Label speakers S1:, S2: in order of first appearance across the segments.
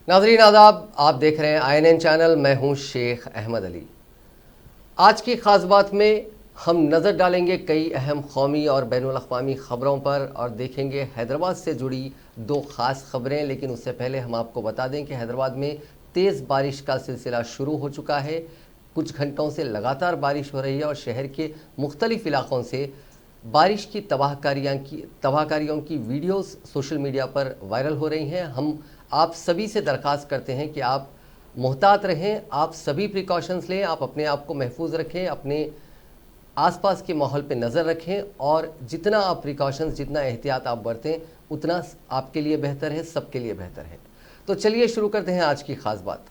S1: नाज़रीन आदाब, आप देख रहे हैं INN चैनल। मैं हूं शेख अहमद अली। आज की ख़ास बात में हम नज़र डालेंगे कई अहम कौमी और बैनुल-अक़वामी ख़बरों पर और देखेंगे हैदराबाद से जुड़ी दो ख़ास ख़बरें। लेकिन उससे पहले हम आपको बता दें कि हैदराबाद में तेज़ बारिश का सिलसिला शुरू हो चुका है। कुछ घंटों से लगातार बारिश हो रही है और शहर के मुख्तलिफ़ इलाक़ों से बारिश की तबाहकारियों की वीडियोस सोशल मीडिया पर वायरल हो रही हैं। हम आप सभी से दरख्वास्त करते हैं कि आप मोहतात रहें, आप सभी प्रिकॉशंस लें, आप अपने आप को महफूज रखें, अपने आसपास के माहौल पे नज़र रखें और जितना आप प्रिकॉशंस, जितना एहतियात आप बरतें उतना आपके लिए बेहतर है, सबके लिए बेहतर है। तो चलिए शुरू करते हैं आज की ख़ास बात।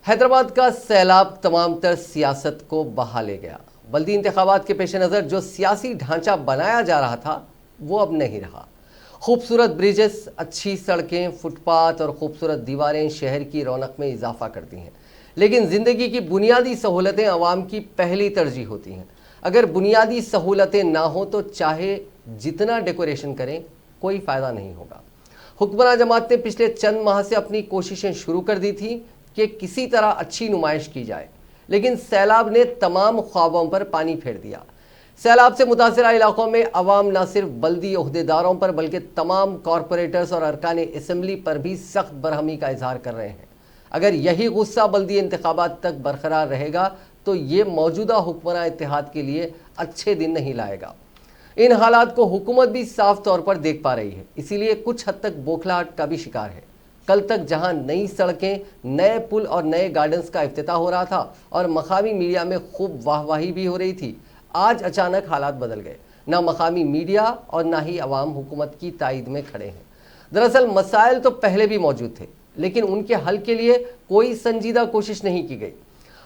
S1: हैदराबाद का सैलाब तमाम तर सियासत को बहा ले गया। बल्दी इंतखाबात के पेश नज़र जो सियासी ढांचा बनाया जा रहा था वो अब नहीं रहा। खूबसूरत ब्रिजेस, अच्छी सड़कें, फुटपाथ और खूबसूरत दीवारें शहर की रौनक में इजाफा करती हैं, लेकिन ज़िंदगी की बुनियादी सहूलतें आवाम की पहली तरजीह होती हैं। अगर बुनियादी सहूलतें ना हो तो चाहे जितना डेकोरेशन करें कोई फ़ायदा नहीं होगा। हुक्मरान जमात ने पिछले चंद माह से अपनी कोशिशें शुरू कर दी थी कि किसी तरह अच्छी नुमाइश की जाए, लेकिन सैलाब ने तमाम ख्वाबों पर पानी फेर दिया। सैलाब से मुतासरा इलाकों में अवाम न सिर्फ बल्दी ओहदेदारों पर बल्कि तमाम कॉरपोरेटर्स और अरकान असम्बली पर भी सख्त बरहमी का इजहार कर रहे हैं। अगर यही गुस्सा बल्दी इंतखाबात तक बरकरार रहेगा तो ये मौजूदा हुक्मरान इत्तेहाद के लिए अच्छे दिन नहीं लाएगा। इन हालात को हुकूमत भी साफ तौर पर देख पा रही है, इसीलिए कुछ हद तक बौखलाहट का भी शिकार है। कल तक जहां नई सड़कें, नए पुल और नए गार्डन्स का इफ्तिताह हो रहा था और मकामी मीडिया में खूब वाहवाही भी हो रही थी, आज अचानक हालात बदल गए। ना मकामी मीडिया और ना ही अवाम हुकूमत की तायद में खड़े हैं। दरअसल मसाइल तो पहले भी मौजूद थे, लेकिन उनके हल के लिए कोई संजीदा कोशिश नहीं की गई।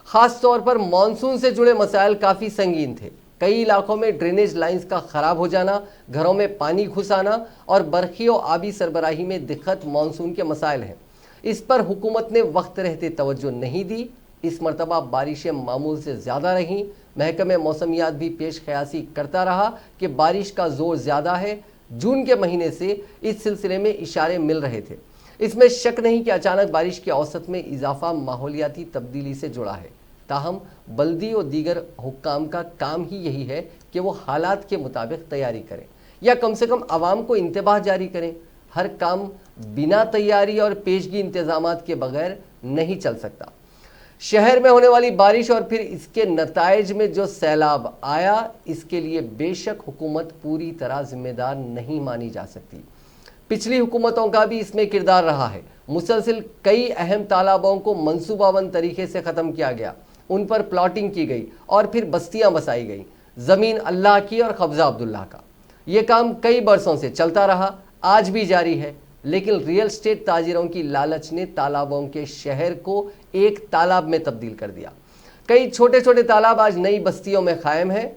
S1: ख़ास तौर पर मानसून से जुड़े मसाइल काफ़ी संगीन थे। कई इलाकों में ड्रेनेज लाइंस का ख़राब हो जाना, घरों में पानी घुस आना और बरखी और आबी सरबराही में दिक्कत मानसून के मसाइल हैं। इस पर हुकूमत ने वक्त रहते तवज्जो नहीं दी। इस मरतबा बारिशें मामूल से ज़्यादा रहीं। महकमे मौसमियात भी पेश ख्यासी करता रहा कि बारिश का जोर ज़्यादा है। जून के महीने से इस सिलसिले में इशारे मिल रहे थे। इसमें शक नहीं कि अचानक बारिश की औसत में इजाफा माहौलियाती तब्दीली से जुड़ा है। ताहम बल्दी और दीगर हुक्काम का काम ही यही है कि वो हालात के मुताबिक तैयारी करें या कम से कम आवाम को इंतबाह जारी करें। हर काम बिना तैयारी और पेशगी इंतजामात के बगैर नहीं चल सकता। शहर में होने वाली बारिश और फिर इसके नताइज में जो सैलाब आया, इसके लिए बेशक हुकूमत पूरी तरह जिम्मेदार नहीं मानी जा सकती। पिछली हुकूमतों का भी इसमें किरदार रहा है। मुसलसिल कई अहम तालाबों को मंसूबाबंद तरीके से ख़त्म किया गया, उन पर प्लॉटिंग की गई और फिर बस्तियां बसाई गई। ज़मीन अल्लाह की और कब्ज़ा अब्दुल्ला का। ये काम कई बरसों से चलता रहा, आज भी जारी है। लेकिन रियल स्टेट ताजिरों की लालच ने तालाबों के शहर को एक तालाब में तब्दील कर दिया। कई छोटे छोटे तालाब आज नई बस्तियों में कायम हैं,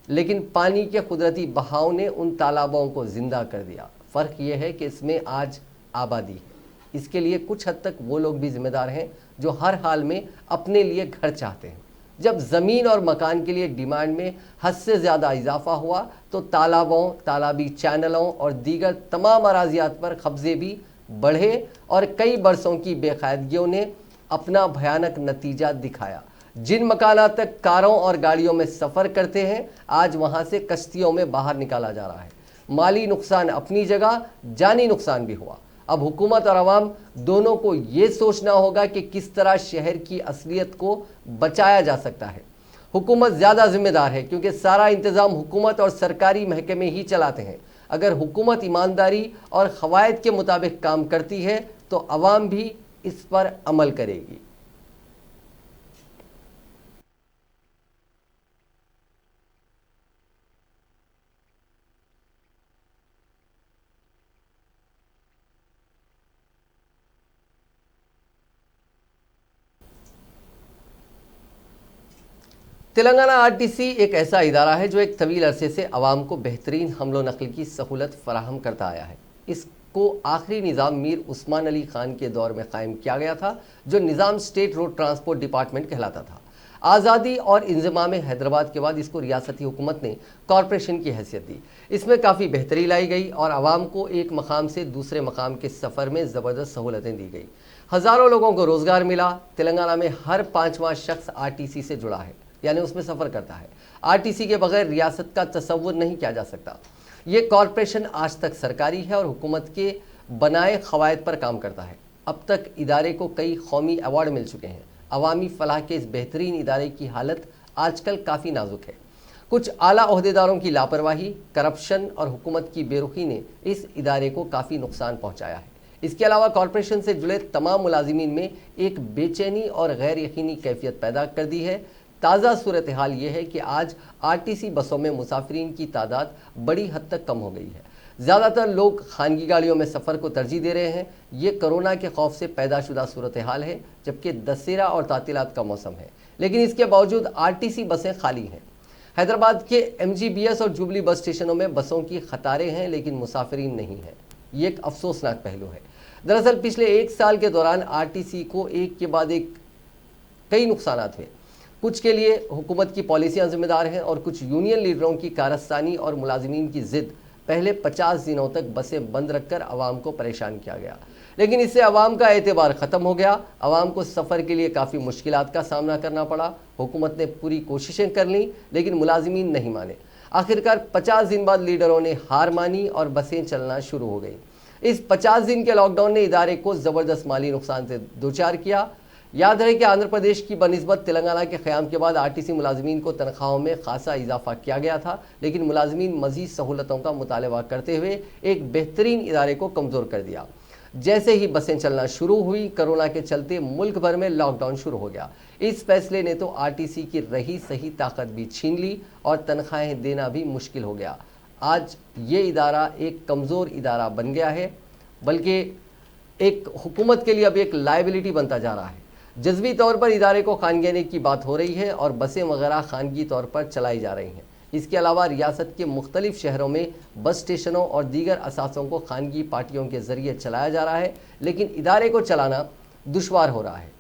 S1: लेकिन पानी के कुदरती बहाव ने उन तालाबों को जिंदा कर दिया। फ़र्क यह है कि इसमें आज आबादी है। इसके लिए कुछ हद तक वो लोग भी जिम्मेदार हैं जो हर हाल में अपने लिए घर चाहते हैं। जब ज़मीन और मकान के लिए डिमांड में हद से ज़्यादा इजाफा हुआ तो तालाबों, तालाबी चैनलों और दीगर तमाम अराजियात पर कब्जे भी बढ़े और कई बरसों की बेकायदगियों ने अपना भयानक नतीजा दिखाया। जिन मकानात तक कारों और गाड़ियों में सफ़र करते हैं, आज वहाँ से कश्तियों में बाहर निकाला जा रहा है। माली नुकसान अपनी जगह, जानी नुकसान भी हुआ। अब हुकूमत और आवाम दोनों को ये सोचना होगा कि किस तरह शहर की असलियत को बचाया जा सकता है। हुकूमत ज़्यादा जिम्मेदार है क्योंकि सारा इंतज़ाम हुकूमत और सरकारी महकमे ही चलाते हैं। अगर हुकूमत ईमानदारी और क़वायद के मुताबिक काम करती है तो आवाम भी इस पर अमल करेगी। तेलंगाना आरटीसी एक ऐसा इदारा है जो एक तवील अरसे से आवाम को बेहतरीन हमलो नकल की सहूलत फराहम करता आया है। इसको आखिरी निज़ाम मीर उस्मान अली खान के दौर में कायम किया गया था, जो निज़ाम स्टेट रोड ट्रांसपोर्ट डिपार्टमेंट कहलाता था। आज़ादी और इंज़माम हैदराबाद के बाद इसको रियासती हुकूमत ने कॉरपोरेशन की हैसियत दी। इसमें काफ़ी बेहतरी लाई गई और आवाम को एक मकाम से दूसरे मकाम के सफ़र में ज़बरदस्त सहूलतें दी गई। हज़ारों लोगों को रोज़गार मिला। तेलंगाना में हर 5वां शख्स आरटीसी से जुड़ा है, यानी उसमें सफ़र करता है। आरटीसी के बगैर रियासत का तसव्वुर नहीं किया जा सकता। ये कॉरपोरेशन आज तक सरकारी है और हुकूमत के बनाए क़वायद पर काम करता है। अब तक इदारे को कई कौमी अवार्ड मिल चुके हैं। अवामी फलाह के इस बेहतरीन इदारे की हालत आजकल काफ़ी नाजुक है। कुछ आला ओहदेदारों की लापरवाही, करप्शन और हुकूमत की बेरुखी ने इस इदारे को काफ़ी नुकसान पहुँचाया है। इसके अलावा कॉरपोरेशन से जुड़े तमाम मुलाजिमीन में एक बेचैनी और गैर यकीनी कैफियत पैदा कर दी है। ताज़ा सूरत हाल ये है कि आज आरटीसी बसों में मुसाफिरीन की तादाद बड़ी हद तक कम हो गई है। ज़्यादातर लोग खानगी गाड़ियों में सफ़र को तरजीह दे रहे हैं। ये कोरोना के खौफ से पैदाशुदा सूरत हाल है, जबकि दशहरा और तातीलात का मौसम है, लेकिन इसके बावजूद आरटीसी बसें खाली हैं। हैदराबाद के एमजीबीएस और जुबली बस स्टेशनों में बसों की कतारें हैं, लेकिन मुसाफिरीन नहीं हैं। ये एक अफसोसनाक पहलू है। दरअसल पिछले 1 साल के दौरान आरटीसी को एक के बाद एक कई नुकसान हुए। कुछ के लिए हुकूमत की पॉलिसियां जिम्मेदार हैं और कुछ यूनियन लीडरों की कारस्तानी और मुलाजिमीन की जिद। पहले 50 दिनों तक बसें बंद रखकर आवाम को परेशान किया गया, लेकिन इससे आवाम का एतबार ख़त्म हो गया। आवाम को सफ़र के लिए काफ़ी मुश्किलात का सामना करना पड़ा। हुकूमत ने पूरी कोशिशें कर लीं, लेकिन मुलाजिमीन नहीं माने। आखिरकार 50 दिन बाद लीडरों ने हार मानी और बसें चलना शुरू हो गई। इस 50 दिन के लॉकडाउन ने इदारे को ज़बरदस्त माली नुकसान से दो चार किया। याद रहे कि आंध्र प्रदेश की बनिस्बत तेलंगाना के क़याम के बाद आरटीसी मुलाजमीन को तनख्वाहों में खासा इजाफा किया गया था, लेकिन मुलाजमीन मज़ीद सहूलतों का मुतालबा करते हुए एक बेहतरीन इदारे को कमज़ोर कर दिया। जैसे ही बसें चलना शुरू हुई, कोरोना के चलते मुल्क भर में लॉकडाउन शुरू हो गया। इस फैसले ने तो आरटीसी की रही सही ताकत भी छीन ली और तनख्वाहें देना भी मुश्किल हो गया। आज ये इदारा एक कमज़ोर इदारा बन गया है, बल्कि एक हुकूमत के लिए अब एक लायबिलिटी बनता जा रहा है। जज्बी तौर पर इदारे को खानगियाने की बात हो रही है और बसें वगैरह खानगी तौर पर चलाई जा रही हैं। इसके अलावा रियासत के मुख्तलिफ शहरों में बस स्टेशनों और दीगर असासों को खानगी पार्टियों के ज़रिए चलाया जा रहा है, लेकिन इदारे को चलाना दुश्वार हो रहा है।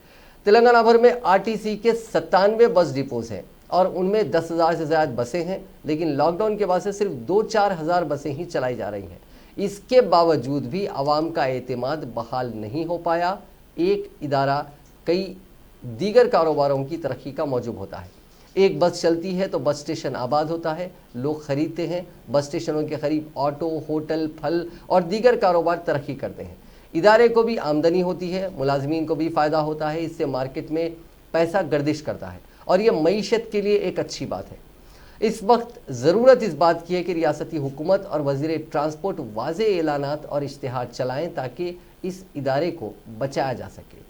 S1: तेलंगाना भर में आरटीसी के 97 बस डिपोज़ हैं और उनमें 10,000 से ज़्यादा बसें हैं, लेकिन लॉकडाउन के बाद से सिर्फ 2-4 हज़ार बसें ही चलाई जा रही हैं। इसके बावजूद भी आवाम का एतमाद बहाल नहीं हो पाया। एक इदारा कई दीगर कारोबारों की तरक्की का मौजूद होता है। एक बस चलती है तो बस स्टेशन आबाद होता है, लोग खरीदते हैं। बस स्टेशनों के करीब ऑटो, होटल, फल और दीगर कारोबार तरक्की करते हैं। इदारे को भी आमदनी होती है, मुलाजमीन को भी फ़ायदा होता है। इससे मार्केट में पैसा गर्दिश करता है और ये मईशत के लिए एक अच्छी बात है। इस वक्त ज़रूरत इस बात की है कि रियासती हुकूमत और वज़ीर ट्रांसपोर्ट वाज़े ऐलानात और इश्तिहार चलाएँ ताकि इस इदारे को बचाया जा सके।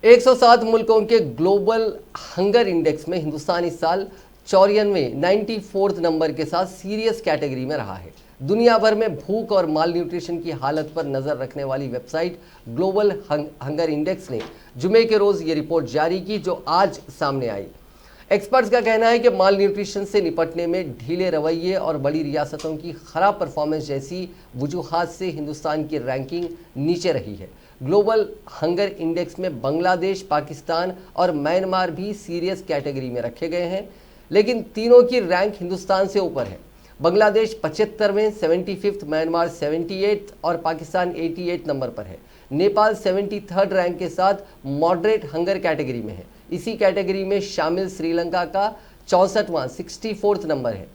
S1: 107 मुल्कों के ग्लोबल हंगर इंडेक्स में हिंदुस्तान इस साल 94 नंबर के साथ सीरियस कैटेगरी में रहा है। दुनिया भर में भूख और माल न्यूट्रिशन की हालत पर नज़र रखने वाली वेबसाइट ग्लोबल हंगर इंडेक्स ने जुमे के रोज़ ये रिपोर्ट जारी की, जो आज सामने आई। एक्सपर्ट्स का कहना है कि माल न्यूट्रिशन से निपटने में ढीले रवैये और बड़ी रियासतों की खराब परफॉर्मेंस जैसी वजूहात से हिंदुस्तान की रैंकिंग नीचे रही है। ग्लोबल हंगर इंडेक्स में बांग्लादेश, पाकिस्तान और म्यांमार भी सीरियस कैटेगरी में रखे गए हैं, लेकिन तीनों की रैंक हिंदुस्तान से ऊपर है। बांग्लादेश 75वें, 75th, म्यांमार 78 और पाकिस्तान 88 नंबर पर है। नेपाल 73rd रैंक के साथ मॉडरेट हंगर कैटेगरी में है। इसी कैटेगरी में शामिल श्रीलंका का 64वां 64th नंबर है।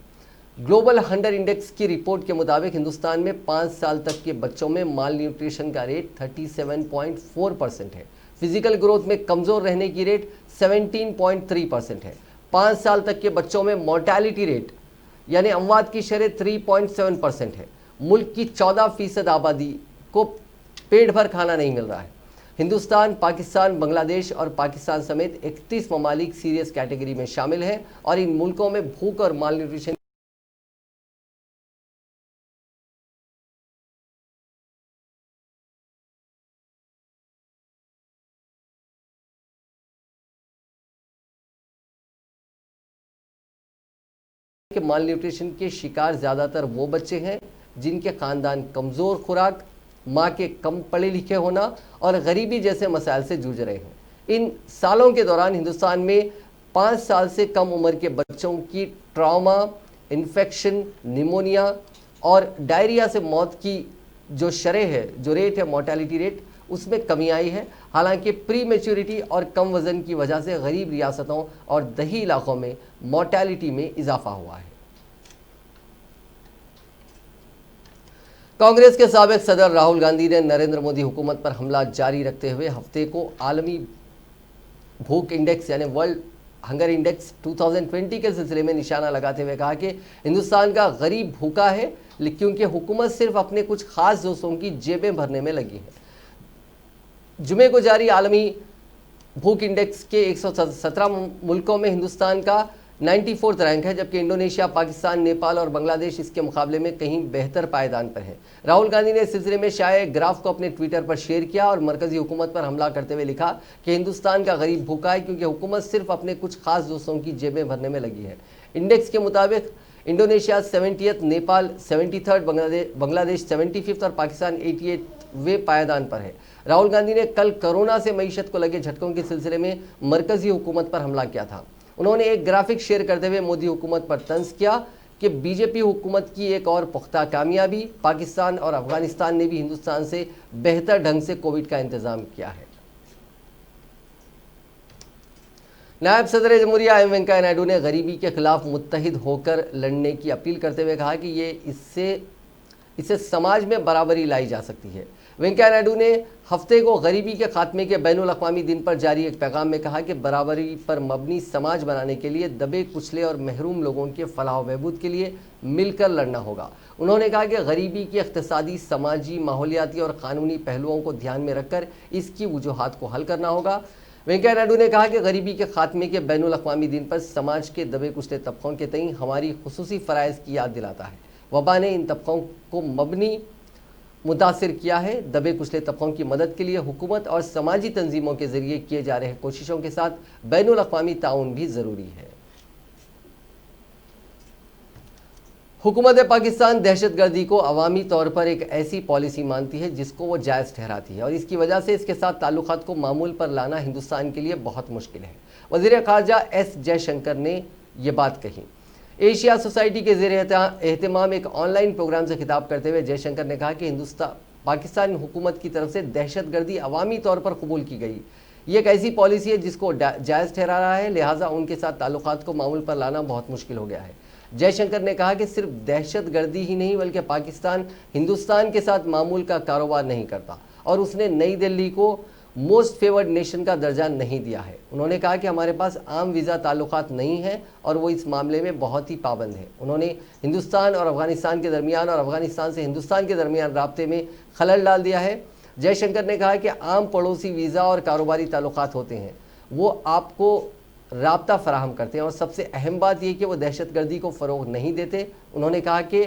S1: ग्लोबल हंगर इंडेक्स की रिपोर्ट के मुताबिक हिंदुस्तान में 5 साल तक के बच्चों में माल न्यूट्रिशन का रेट 37.4% है। फिजिकल ग्रोथ में कमज़ोर रहने की रेट 17.3% है। 5 साल तक के बच्चों में मोर्टेलिटी रेट यानी अमवात की शरह 3.7% है। मुल्क की 14% आबादी को पेट भर खाना नहीं मिल रहा है। हिंदुस्तान, पाकिस्तान, बांग्लादेश और पाकिस्तान समेत 31 ममालिक सीरियस कैटेगरी में शामिल हैं और इन मुल्कों में भूख और माल न्यूट्रिशन के माल न्यूट्रिशन के शिकार ज़्यादातर वो बच्चे हैं जिनके ख़ानदान कमज़ोर खुराक माँ के कम पढ़े लिखे होना और गरीबी जैसे मसाइल से जूझ रहे हैं। इन सालों के दौरान हिंदुस्तान में 5 साल से कम उम्र के बच्चों की ट्रॉमा, इन्फेक्शन, निमोनिया और डायरिया से मौत की जो शरह है, जो रेट है, मोर्टेलिटी रेट, उसमें कमी आई है। हालांकि प्री मेच्योरिटी और कम वजन की वजह से गरीब रियासतों और दही इलाकों में मोर्टेलिटी में इजाफा हुआ है। कांग्रेस के साबिक सदर राहुल गांधी ने नरेंद्र मोदी हुकूमत पर हमला जारी रखते हुए हफ्ते को आलमी भूख इंडेक्स यानी वर्ल्ड हंगर इंडेक्स 2020 के सिलसिले में निशाना लगाते हुए कहा कि हिंदुस्तान का गरीब भूखा है क्योंकि हुकूमत सिर्फ अपने कुछ खास दोस्तों की जेबें भरने में लगी है। जुमे को जारी आलमी भूख इंडेक्स के 117 मुल्कों में हिंदुस्तान का 94th रैंक है, जबकि इंडोनेशिया, पाकिस्तान, नेपाल और बांग्लादेश इसके मुकाबले में कहीं बेहतर पायदान पर है। राहुल गांधी ने इस सिलसिले में शाये ग्राफ को अपने ट्विटर पर शेयर किया और मरकजी हुकूमत पर हमला करते हुए लिखा कि हिंदुस्तान का गरीब भूखा है क्योंकि हुकूमत सिर्फ अपने कुछ खास दोस्तों की जेबें भरने में लगी है। इंडेक्स के मुताबिक Indonesia 70th, Nepal 73rd, Bangladesh 75th और पाकिस्तान 88वें पायदान पर है। राहुल गांधी ने कल कोरोना से मईशत को लगे झटकों के सिलसिले में मरकजी हुकूमत पर हमला किया था। उन्होंने एक ग्राफिक शेयर करते हुए मोदी हुकूमत पर तंज किया कि बीजेपी हुकूमत की एक और पुख्ता कामयाबी, पाकिस्तान और अफगानिस्तान ने भी हिंदुस्तान से बेहतर ढंग से कोविड का इंतजाम किया है। नायब सदर जमहूरिया एम वेंकैया नायडू ने गरीबी के खिलाफ मुत्तहिद होकर लड़ने की अपील करते हुए कहा कि इससे समाज में बराबरी लाई जा सकती है। वेंकैया नायडू ने हफ्ते को गरीबी के खात्मे के बैनुल अक़वामी दिन पर जारी एक पैगाम में कहा कि बराबरी पर मबनी समाज बनाने के लिए दबे कुचले और महरूम लोगों के फलाह व बहबूद के लिए मिलकर लड़ना होगा। उन्होंने कहा कि गरीबी के इक़्तिसादी, समाजी, माहौलियाती और क़ानूनी पहलुओं को ध्यान में रखकर इसकी वजूहात को हल करना होगा। वेंकैया नायडू ने कहा कि गरीबी के खात्मे के बैनुल अक़वामी दिन पर समाज के दबे कुचले तबकों के तईं हमारी खुसूसी फ़राइज़ की याद दिलाता है। वबा ने इन तबकों को मबनी मुतासिर किया है। दबे कुचले तबकों की मदद के लिए हुकूमत और समाजी तंजीमों के जरिए किए जा रहे कोशिशों के साथ बैनुल अक़वामी ताउन भी ज़रूरी है। हुकूमत पाकिस्तान दहशतगर्दी को अवामी तौर पर एक ऐसी पॉलिसी मानती है जिसको वो जायज़ ठहराती है और इसकी वजह से इसके साथ ताल्लुकात को मामूल पर लाना हिंदुस्तान के लिए बहुत मुश्किल है। वज़ीर ख़ारजा एस जयशंकर ने ये बात कही। एशिया सोसाइटी के ज़ेर एहतमाम एक ऑनलाइन प्रोग्राम से खिताब करते हुए जयशंकर ने कहा कि पाकिस्तान हुकूमत की तरफ से दहशतगर्दी अवामी तौर पर कबूल की गई। ये एक ऐसी पॉलिसी है जिसको जायज़ ठहरा रहा है, लिहाजा उनके साथ ताल्लुकात को मामूल पर लाना बहुत मुश्किल हो गया है। जयशंकर ने कहा कि सिर्फ दहशतगर्दी ही नहीं बल्कि पाकिस्तान हिंदुस्तान के साथ मामूल का कारोबार नहीं करता और उसने नई दिल्ली को मोस्ट फेवर्ड नेशन का दर्जा नहीं दिया है। उन्होंने कहा कि हमारे पास आम वीज़ा ताल्लुकात नहीं है और वो इस मामले में बहुत ही पाबंद है। उन्होंने हिंदुस्तान और अफगानिस्तान के दरमियान और अफगानिस्तान से हिंदुस्तान के दरमियान राब्ते में खलल डाल दिया है। जयशंकर ने कहा कि आम पड़ोसी वीज़ा और कारोबारी ताल्लुकात होते हैं, वो आपको राब्ता फराहम करते हैं और सबसे अहम बात यह कि वो दहशतगर्दी को फ़रोग़ नहीं देते। उन्होंने कहा कि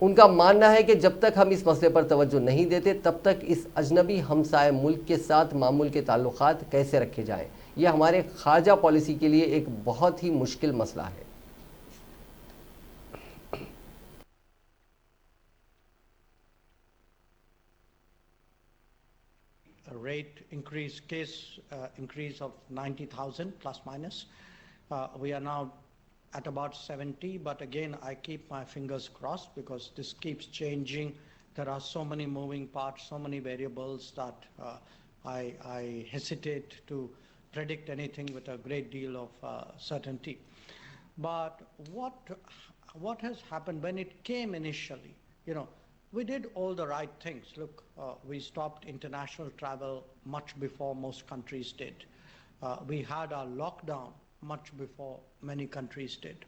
S1: उनका मानना है कि जब तक हम इस मसले पर तवज्जो नहीं देते तब तक इस अजनबी हमसाए मुल्क के साथ मामूल के ताल्लुकात कैसे रखे जाएं। यह हमारे खारजा पॉलिसी के लिए एक बहुत ही मुश्किल मसला है।
S2: Rate increase, increase of 90,000 plus minus. We are now at about 70, but again, I keep my fingers crossed because this keeps changing. There are so many moving parts, so many variables that I hesitate to predict anything with a great deal of certainty. But what has happened when it came initially, we did all the right things. Look, we stopped international travel much before most countries did. We had our lockdown much before many countries did.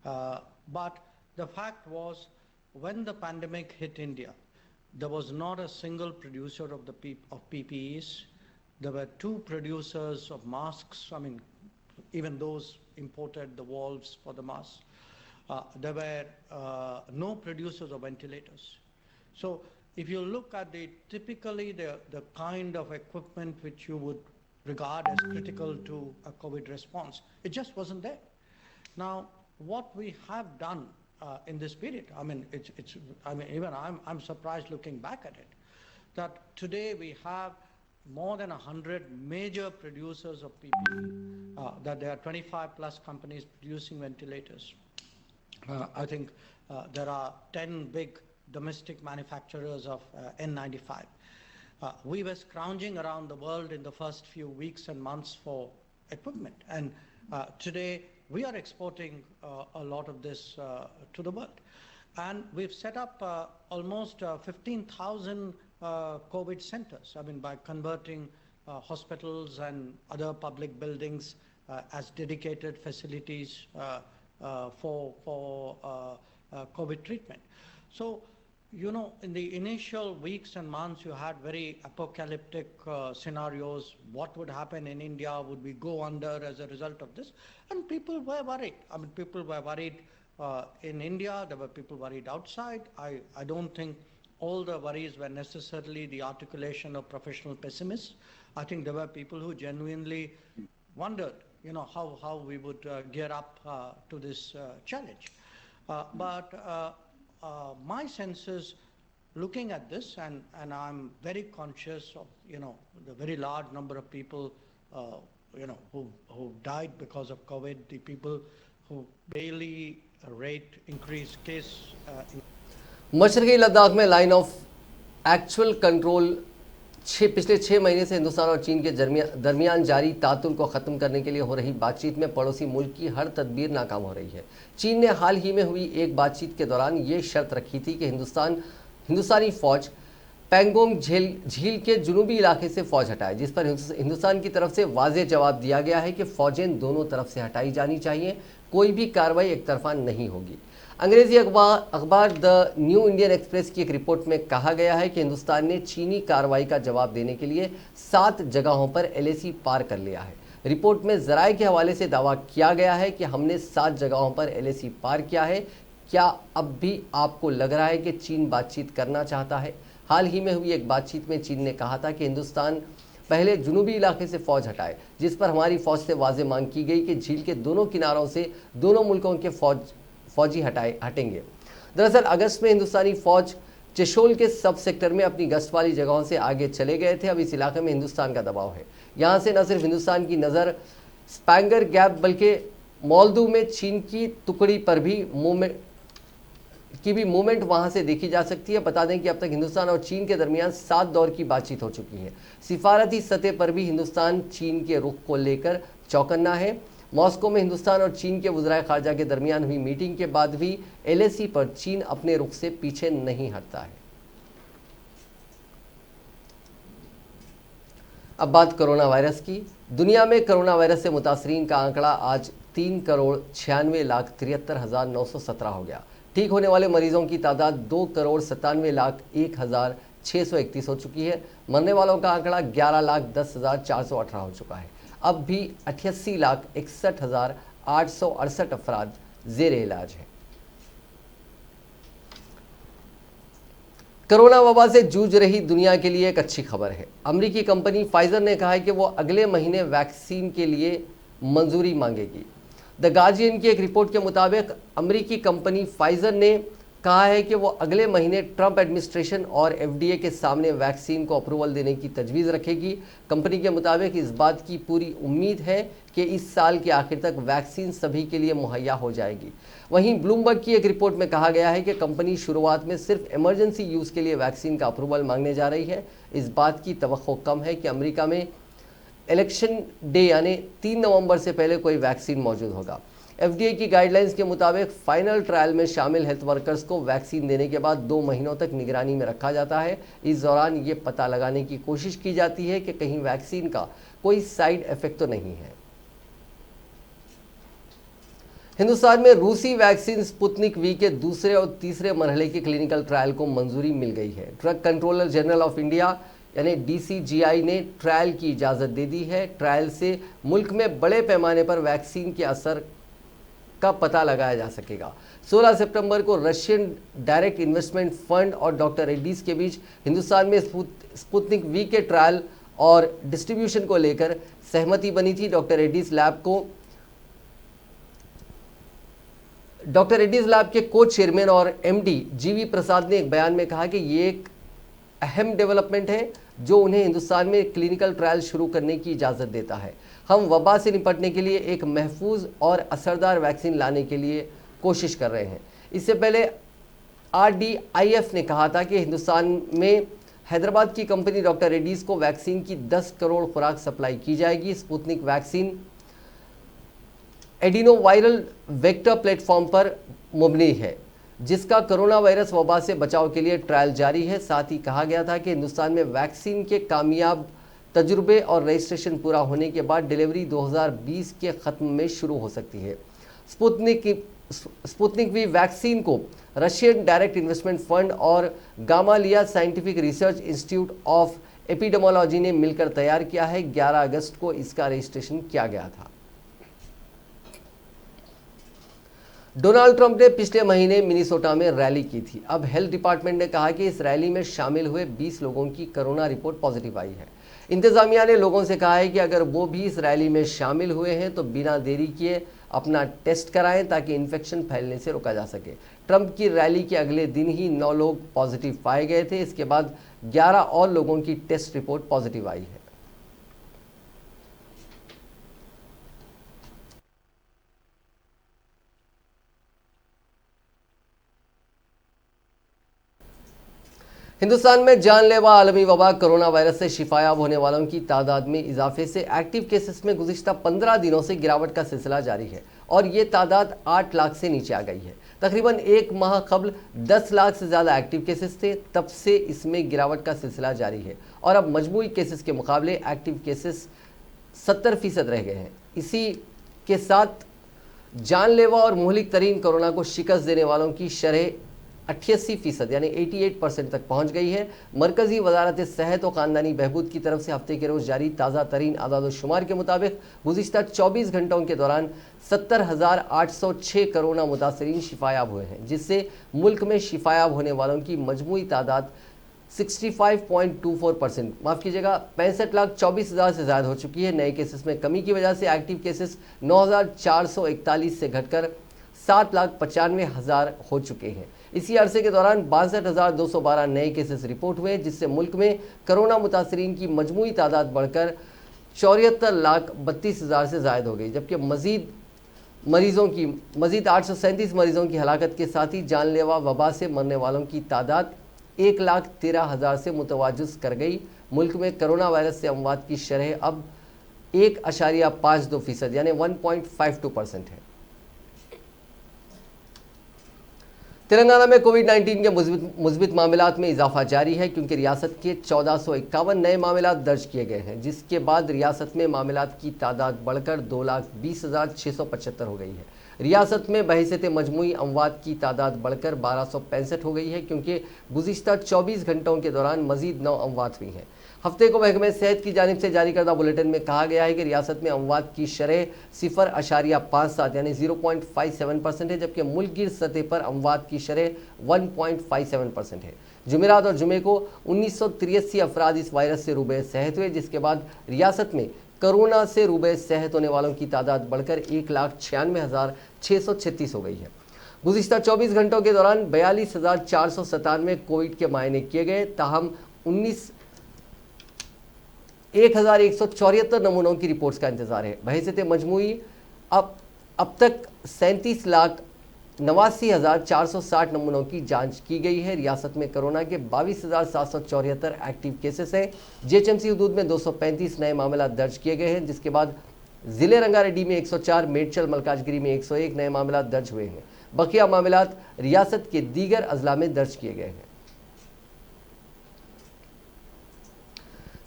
S2: But the fact was, when the pandemic hit India, there was not a single producer of PPEs. There were 2 producers of masks. I mean, even those imported the valves for the masks. There were no producers of ventilators. So if you look at typically the kind of equipment which you would regard as critical to a COVID response, it just wasn't there. Now, what we have done in this period. I mean, even I'm surprised looking back at it, that today we have more than 100 major producers of PPE, that there are 25 plus companies producing ventilators. I think there are 10 big domestic manufacturers of N95. We were scrounging around the world in the first few weeks and months for equipment, and today we are exporting a lot of this to the world. And we've set up almost 15,000 COVID centers, I mean, by converting hospitals and other public buildings as dedicated facilities for COVID treatment. So, you know, in the initial weeks and months, you had very apocalyptic scenarios. What would happen in India? Would we go under as a result of this? And people were worried. I mean, people were worried in India. There were people worried outside. I don't think all the worries were necessarily the articulation of professional pessimists. I think there were people who genuinely wondered, you know, how we would gear up to this challenge. But my sense is, looking at this, and I'm very conscious of, you know, the very large number of people, you know, who died because of COVID, the people who daily rate increased case.
S1: मशरक़ी Ladakh में line of actual control पिछले 6 महीने से हिंदुस्तान और चीन के दरमियान जारी तातुल को ख़त्म करने के लिए हो रही बातचीत में पड़ोसी मुल्क की हर तदबीर नाकाम हो रही है। चीन ने हाल ही में हुई एक बातचीत के दौरान ये शर्त रखी थी कि हिंदुस्तानी फ़ौज पैंगोंग झील के जुनूबी इलाके से फ़ौज हटाए, जिस पर हिंदुस्तान की तरफ से वाज़ेह जवाब दिया गया है कि फ़ौजें दोनों तरफ से हटाई जानी चाहिए, कोई भी कार्रवाई एक तरफा नहीं होगी। अंग्रेजी अखबार द न्यू इंडियन एक्सप्रेस की एक रिपोर्ट में कहा गया है कि हिंदुस्तान ने चीनी कार्रवाई का जवाब देने के लिए 7 जगहों पर LAC पार कर लिया है। रिपोर्ट में ज़राए के हवाले से दावा किया गया है कि हमने 7 जगहों पर LAC पार किया है। क्या अब भी आपको लग रहा है कि चीन बातचीत करना चाहता है? हाल ही में हुई एक बातचीत में चीन ने कहा था कि हिंदुस्तान पहले जुनूबी इलाके से फ़ौज हटाए, जिस पर हमारी फ़ौज से वाज़ेह मांग की गई कि झील के दोनों किनारों से दोनों मुल्कों के फौजी हटेंगे। दरअसल अगस्त में हिंदुस्तानी फ़ौज चशोल के सब सेक्टर में अपनी गश्त वाली जगहों से आगे चले गए थे। अब इस इलाके में हिंदुस्तान का दबाव है। यहाँ से न सिर्फ हिंदुस्तान की नज़र स्पैंगर गैप बल्कि मॉल्दू में चीन की टुकड़ी पर भी मूवमेंट वहां से देखी जा सकती है। बता दें कि अब तक हिंदुस्तान और चीन के दरमियान 7 दौर की बातचीत हो चुकी है। सिफारती सतह पर भी हिंदुस्तान चीन के रुख को लेकर चौकन्ना है। मॉस्को में हिंदुस्तान और चीन के वज़राए ख़ारजा के दरमियान हुई मीटिंग के बाद भी LAC पर चीन अपने रुख से पीछे नहीं हटता है। अब बात कोरोना वायरस की। दुनिया में कोरोना वायरस से मुतासरीन का आंकड़ा आज 3,96,73,917 हो गया। ठीक होने वाले मरीजों की तादाद 2,97,01,631 हो चुकी है। मरने वालों का आंकड़ा 11,10,418 हो चुका है। अब भी 88,61,868 अफराद ज़ेरे इलाज हैं। कोरोना वबा से जूझ रही दुनिया के लिए एक अच्छी खबर है। अमेरिकी कंपनी फाइजर ने कहा है कि वो अगले महीने वैक्सीन के लिए मंजूरी मांगेगी। द गार्जियन की एक रिपोर्ट के मुताबिक अमेरिकी कंपनी फाइजर ने कहा है कि वो अगले महीने ट्रंप एडमिनिस्ट्रेशन और FDA के सामने वैक्सीन को अप्रूवल देने की तजवीज़ रखेगी। कंपनी के मुताबिक इस बात की पूरी उम्मीद है कि इस साल के आखिर तक वैक्सीन सभी के लिए मुहैया हो जाएगी। वहीं ब्लूमबर्ग की एक रिपोर्ट में कहा गया है कि कंपनी शुरुआत में सिर्फ इमरजेंसी यूज़ के लिए वैक्सीन का अप्रूवल मांगने जा रही है। इस बात की तवक्को कम है कि अमेरिका में इलेक्शन डे यानी 3 नवंबर से पहले कोई वैक्सीन मौजूद होगा। FDA की गाइडलाइंस के मुताबिक फाइनल ट्रायल में शामिल हेल्थ वर्कर्स को वैक्सीन देने के बाद 2 महीनों तक निगरानी में रखा जाता है। इस दौरान ये पता लगाने की कोशिश की जाती है कि कहीं वैक्सीन का कोई साइड इफेक्ट तो नहीं है। हिंदुस्तान में रूसी वैक्सीन स्पुतनिक वी के दूसरे और तीसरे मरहले की क्लिनिकल ट्रायल को मंजूरी मिल गई है। Drug controller general of India यानी DCGI ने ट्रायल की इजाज़त दे दी है। ट्रायल से मुल्क में बड़े पैमाने पर वैक्सीन के असर का पता लगाया जा सकेगा। 16 सितंबर को रशियन डायरेक्ट इन्वेस्टमेंट फंड और डॉक्टर रेड्डीज के बीच हिंदुस्तान में स्पुतनिक वी के ट्रायल और डिस्ट्रीब्यूशन को लेकर सहमति बनी थी। डॉक्टर रेड्डीज लैब को डॉक्टर रेड्डीज लैब के को चेयरमैन और एमडी जीवी प्रसाद ने एक बयान में कहा कि ये एक अहम डेवलपमेंट है जो उन्हें हिंदुस्तान में क्लिनिकल ट्रायल शुरू करने की इजाज़त देता है। हम वबा से निपटने के लिए एक महफूज और असरदार वैक्सीन लाने के लिए कोशिश कर रहे हैं। इससे पहले RDIF ने कहा था कि हिंदुस्तान में हैदराबाद की कंपनी डॉक्टर रेड्डीज को वैक्सीन की 10 करोड़ खुराक सप्लाई की जाएगी। स्पुतनिक वैक्सीन एडिनोवायरल वेक्टर प्लेटफॉर्म पर मुबनी है जिसका कोरोना वायरस वबा से बचाव के लिए ट्रायल जारी है। साथ ही कहा गया था कि हिंदुस्तान में वैक्सीन के कामयाब तजुर्बे और रजिस्ट्रेशन पूरा होने के बाद डिलीवरी 2020 के ख़त्म में शुरू हो सकती है। स्पुतनिक वी वैक्सीन को रशियन डायरेक्ट इन्वेस्टमेंट फंड और Gamaleya scientific research institute of epidemiology ने मिलकर तैयार किया है। 11 अगस्त को इसका रजिस्ट्रेशन किया गया था। डोनाल्ड ट्रंप ने पिछले महीने मिनीसोटा में रैली की थी। अब हेल्थ डिपार्टमेंट ने कहा कि इस रैली में शामिल हुए 20 लोगों की कोरोना रिपोर्ट पॉजिटिव आई है। इंतजामिया ने लोगों से कहा है कि अगर वो भी इस रैली में शामिल हुए हैं तो बिना देरी किए अपना टेस्ट कराएं ताकि इन्फेक्शन फैलने से रोका जा सके। ट्रंप की रैली के अगले दिन ही 9 लोग पॉजिटिव पाए गए थे। इसके बाद 11 और लोगों की टेस्ट रिपोर्ट पॉजिटिव आई है। हिंदुस्तान में जानलेवा आलमी वबा कोरोना वायरस से शिफायाब होने वालों की तादाद में इजाफे से एक्टिव केसेस में गुज़िश्ता 15 दिनों से गिरावट का सिलसिला जारी है और ये तादाद 8 लाख से नीचे आ गई है। तकरीबन एक माह कबल 10 लाख से ज़्यादा एक्टिव केसेस थे, तब से इसमें गिरावट का सिलसिला जारी है और अब मजमूई केसेस के मुकाबले एक्टिव केसेस 70% रह गए हैं। इसी के साथ जानलेवा और मुहलिक तरीन कोरोना को शिकस्त देने वालों की शरह 88% यानी 88% तक पहुंच गई है। मरकजी वजारत सेहत और ख़ानदानी बहबूद की तरफ से हफ्ते के रोज़ जारी ताज़ा तरीन आदाद-ओ-शुमार के मुताबिक गुज़िश्ता 24 घंटों के दौरान 70,806 कोरोना मुतासरीन शिफायाब हुए हैं, जिससे मुल्क में शिफायाब होने वालों की मजमूई तादाद 65.24% माफ़ कीजिएगा 65,24,000 से ज़्यादा हो चुकी है। नए केसेस में कमी की वजह से एक्टिव केसेस 9,441 से घटकर 7,95,000 हो चुके हैं। इसी अरसे के दौरान 62,212 नए केसेस रिपोर्ट हुए, जिससे मुल्क में कोरोना मुतासरीन की मजमूई तादाद बढ़कर 74,32,000 से ज़ायद हो गई, जबकि मज़ीद 837 मरीजों की हलाकत के साथ ही जानलेवा वबा से मरने वालों की तादाद 1,13,000 से मुतवाजिस कर गई। मुल्क में कोरोना वायरस से अमवात की शरह अब 1.52% यानी 1.52% है। तेलंगाना में कोविड-19 के मुस्बित मामलात में इजाफा जारी है, क्योंकि रियासत के 1451 नए मामलात दर्ज किए गए हैं, जिसके बाद रियासत में मामलात की तादाद बढ़कर 2,20,675 हो गई है। रियासत में बहैसियत मजमूई अमवात की तादाद बढ़कर 1265 हो गई है, क्योंकि गुज़िश्ता 24 घंटों के दौरान मज़ीद 9 अमवात हुई हैं। हफ्ते को महकमे सेहत की जानिब से जारी करदा बुलेटिन में कहा गया है कि रियासत में अमवात की शरह 0.57 यानी 0.57% है, जबकि मुल्क गिर सतह पर अमवात की शरह 1.57% है। जुमेरात और जुमे को 1983 अफराद इस वायरस से रूबे सेहत हुए, जिसके बाद रियासत में कोरोना से रूबे सेहत होने वालों की तादाद बढ़कर 1,96,636 हो गई है। गुज़िश्ता 24 घंटों के दौरान 42,497 कोविड के मायने किए गए, ताहम 1,174 नमूनों की रिपोर्ट्स का इंतजार है। बहैसियत मजमूई अब तक 37,89,460 नमूनों की जांच की गई है। रियासत में कोरोना के 22,774 एक्टिव केसेस हैं। GHMC हदूद में 235 नए मामला दर्ज किए गए हैं, जिसके बाद ज़िले रंगारेड्डी में 104, मेडचल मलकाजगिरी में 101 नए मामला दर्ज हुए हैं। बकिया मामलात रियासत के दीगर अजला में दर्ज किए गए हैं।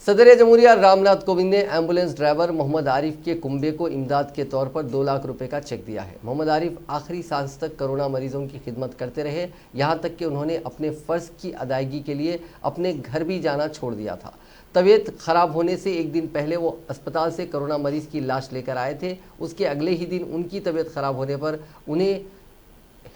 S1: सदर जमहूरिया रामनाथ कोविंद ने एम्बुलेंस ड्राइवर मोहम्मद आरिफ के कुंबे को इमदाद के तौर पर 2 लाख रुपए का चेक दिया है। मोहम्मद आरिफ आखिरी सांस तक कोरोना मरीजों की खिदमत करते रहे, यहाँ तक कि उन्होंने अपने फ़र्ज़ की अदायगी के लिए अपने घर भी जाना छोड़ दिया था। तबीयत ख़राब होने से एक दिन पहले वो अस्पताल से कोरोना मरीज़ की लाश लेकर आए थे। उसके अगले ही दिन उनकी तबीयत ख़राब होने पर उन्हें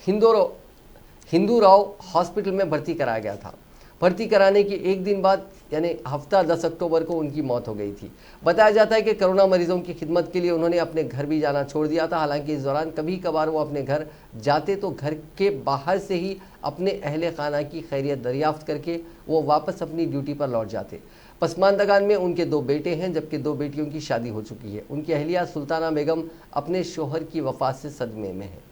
S1: हिंदू राव हॉस्पिटल में भर्ती कराया गया था। भर्ती कराने के एक दिन बाद यानी हफ्ता 10 अक्टूबर को उनकी मौत हो गई थी। बताया जाता है कि कोरोना मरीजों की खिदमत के लिए उन्होंने अपने घर भी जाना छोड़ दिया था। हालांकि इस दौरान कभी कभार वो अपने घर जाते तो घर के बाहर से ही अपने अहले खाना की खैरियत दरियाफ्त करके वो वापस अपनी ड्यूटी पर लौट जाते। पसमानदगान में उनके 2 बेटे हैं, जबकि 2 बेटियों की शादी हो चुकी है। उनकी अहलिया सुल्ताना बेगम अपने शोहर की वफात से सदमे में है।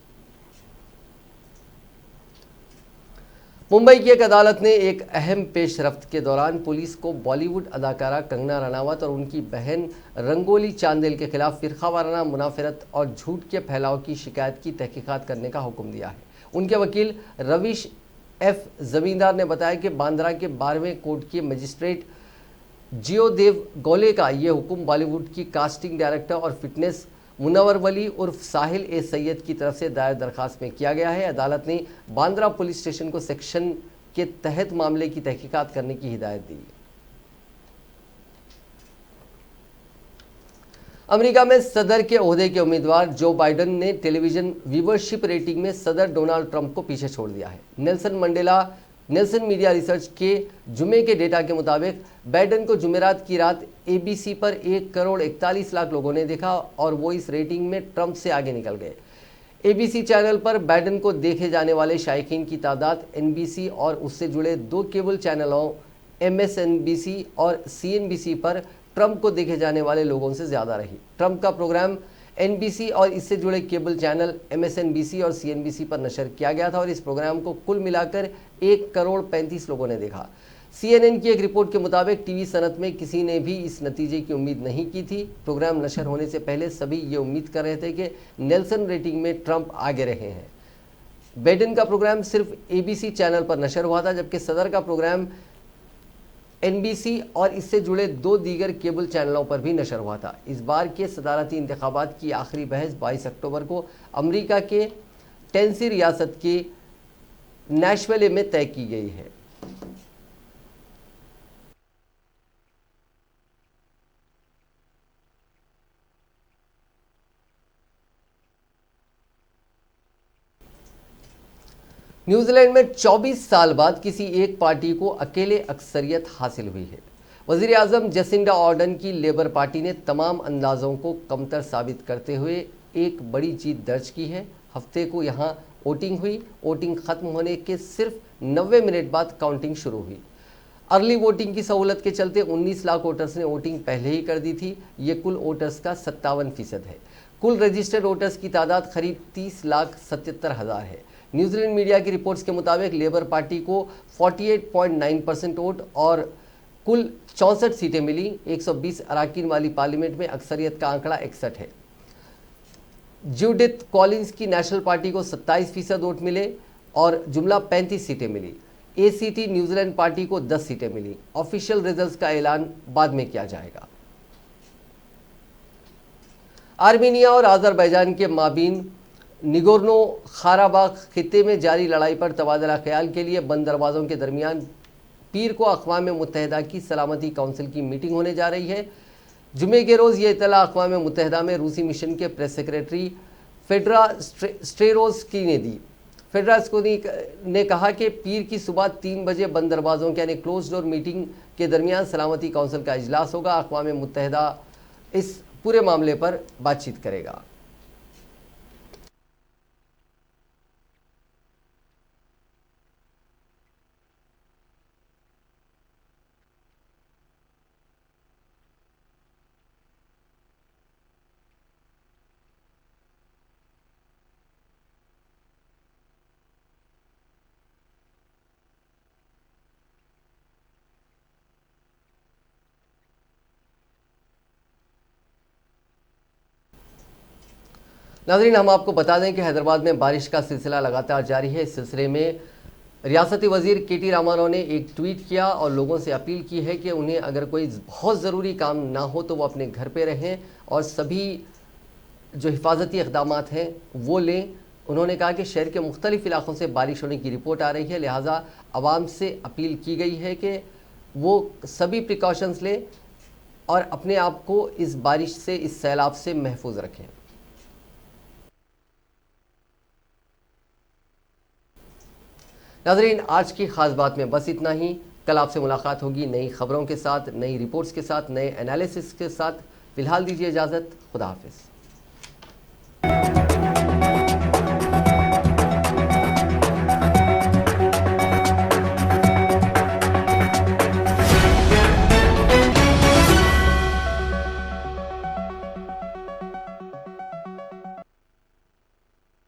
S1: मुंबई की एक अदालत ने एक अहम पेशरफ्त के दौरान पुलिस को बॉलीवुड अदाकारा कंगना रनावत और उनकी बहन रंगोली चांदेल के खिलाफ फिरकावाराना मुनाफिरत और झूठ के फैलाव की शिकायत की तहकीकात करने का हुक्म दिया है। उनके वकील रविश एफ जमींदार ने बताया कि बांद्रा के 12वें कोर्ट के मजिस्ट्रेट जियोदेव गोले का ये हुक्म बॉलीवुड की कास्टिंग डायरेक्टर और फिटनेस मुनव्वर वली उर्फ साहिल ए सैयद की तरफ से दायर दरखास्त में किया गया है। अदालत ने बांद्रा पुलिस स्टेशन को सेक्शन के तहत मामले की तहकीकात करने की हिदायत दी। अमेरिका में सदर के ओहदे के उम्मीदवार जो बाइडेन ने टेलीविजन व्यूवरशिप रेटिंग में सदर डोनाल्ड ट्रंप को पीछे छोड़ दिया है। नेल्सन मीडिया रिसर्च के जुमे के डेटा के मुताबिक बाइडेन को जुमेरात की रात एबीसी पर 1,41,00,000 लोगों ने देखा और वो इस रेटिंग में ट्रंप से आगे निकल गए। एबीसी चैनल पर बाइडेन को देखे जाने वाले शायकीन की तादाद एनबीसी और उससे जुड़े 2 केबल चैनलों एमएसएनबीसी और सीएनबीसी पर ट्रंप को देखे जाने वाले लोगों से ज़्यादा रही। ट्रंप का प्रोग्राम एनबीसी और इससे जुड़े केबल चैनल एमएसएनबीसी और सीएनबीसी पर नशर किया गया था और इस प्रोग्राम को कुल मिलाकर 1,35,00,000 लोगों ने देखा। सीएनएन की एक रिपोर्ट के मुताबिक टीवी सनत में किसी ने भी इस नतीजे की उम्मीद नहीं की थी। प्रोग्राम नशर होने से पहले सभी ये उम्मीद कर रहे थे कि नेल्सन रेटिंग में ट्रंप आगे रहे हैं। बाइडेन का प्रोग्राम सिर्फ एबीसी चैनल पर नशर हुआ था, जबकि सदर का प्रोग्राम एनबीसी और इससे जुड़े 2 दीगर केबल चैनलों पर भी नशर हुआ था। इस बार के सदारती इंतखाबात की आखिरी बहस 22 अक्टूबर को अमेरिका के टेनेसी रियासत के नैशविल में तय की गई है। न्यूजीलैंड में 24 साल बाद किसी एक पार्टी को अकेले अक्सरियत हासिल हुई है। वज़ीर आज़म जसिंडा आर्डर्न की लेबर पार्टी ने तमाम अंदाज़ों को कमतर साबित करते हुए एक बड़ी जीत दर्ज की है। हफ्ते को यहाँ वोटिंग हुई। वोटिंग ख़त्म होने के सिर्फ 90 मिनट बाद काउंटिंग शुरू हुई। अर्ली वोटिंग की सहूलत के चलते 19 लाख वोटर्स ने वोटिंग पहले ही कर दी थी। ये कुल वोटर्स का 57% है। कुल रजिस्टर्ड वोटर्स की तादाद करीब 30,77,000 है। न्यूजीलैंड मीडिया की रिपोर्ट्स के मुताबिक लेबर पार्टी को 48.9% वोट और कुल 64 सीटें मिली। 120 अराकीन वाली पार्लियामेंट में अक्सरियत का आंकड़ा 61 है। जूडिथ कॉलिंस की नेशनल पार्टी को 27% वोट मिले और जुमला 35 सीटें मिली। एसीटी न्यूजीलैंड पार्टी को 10 सीटें मिली। ऑफिशियल रिजल्ट्स का ऐलान बाद में किया जाएगा। आर्मीनिया और अजरबैजान के माबीन निगोर्नो खाराबाग खित्ते में जारी लड़ाई पर तबादला ख्याल के लिए बंद दरवाज़ों के दरमियान पीर को अक़वाम मुत्तहिदा की सलामती काउंसिल की मीटिंग होने जा रही है। जुमे के रोज़ ये इत्तला अक़वाम मुत्तहिदा में रूसी मिशन के प्रेस सेक्रेटरी फेडरा स्ट्रेरोस्की ने दी। फेडरास्कोनी ने कहा कि पीर की सुबह 3 बजे बंद दरवाज़ों के यानी क्लोज डोर मीटिंग के दरमियान सलामती काउंसिल का इजलास होगा। अक़वाम मुत्तहिदा इस पूरे मामले पर बातचीत करेगा। नाज़रीन, हम आपको बता दें कि हैदराबाद में बारिश का सिलसिला लगातार जारी है। इस सिलसिले में रियासती वज़ीर के.टी. रामाराव ने एक ट्वीट किया और लोगों से अपील की है कि उन्हें अगर कोई बहुत ज़रूरी काम ना हो तो वो अपने घर पे रहें और सभी जो हिफाजती इक़दामात हैं वो लें। उन्होंने कहा कि शहर के मुख्तलिफ़ इलाक़ों से बारिश होने की रिपोर्ट आ रही है, लिहाजा आवाम से अपील की गई है कि वो सभी प्रिकॉशंस लें और अपने आप को इस बारिश से, इस सैलाब से महफूज रखें। नाज़रीन, आज की ख़ास बात में बस इतना ही। कल आपसे मुलाकात होगी नई खबरों के साथ, नई रिपोर्ट्स के साथ, नए एनालिसिस के साथ। फिलहाल दीजिए इजाज़त। खुदा हाफिज़।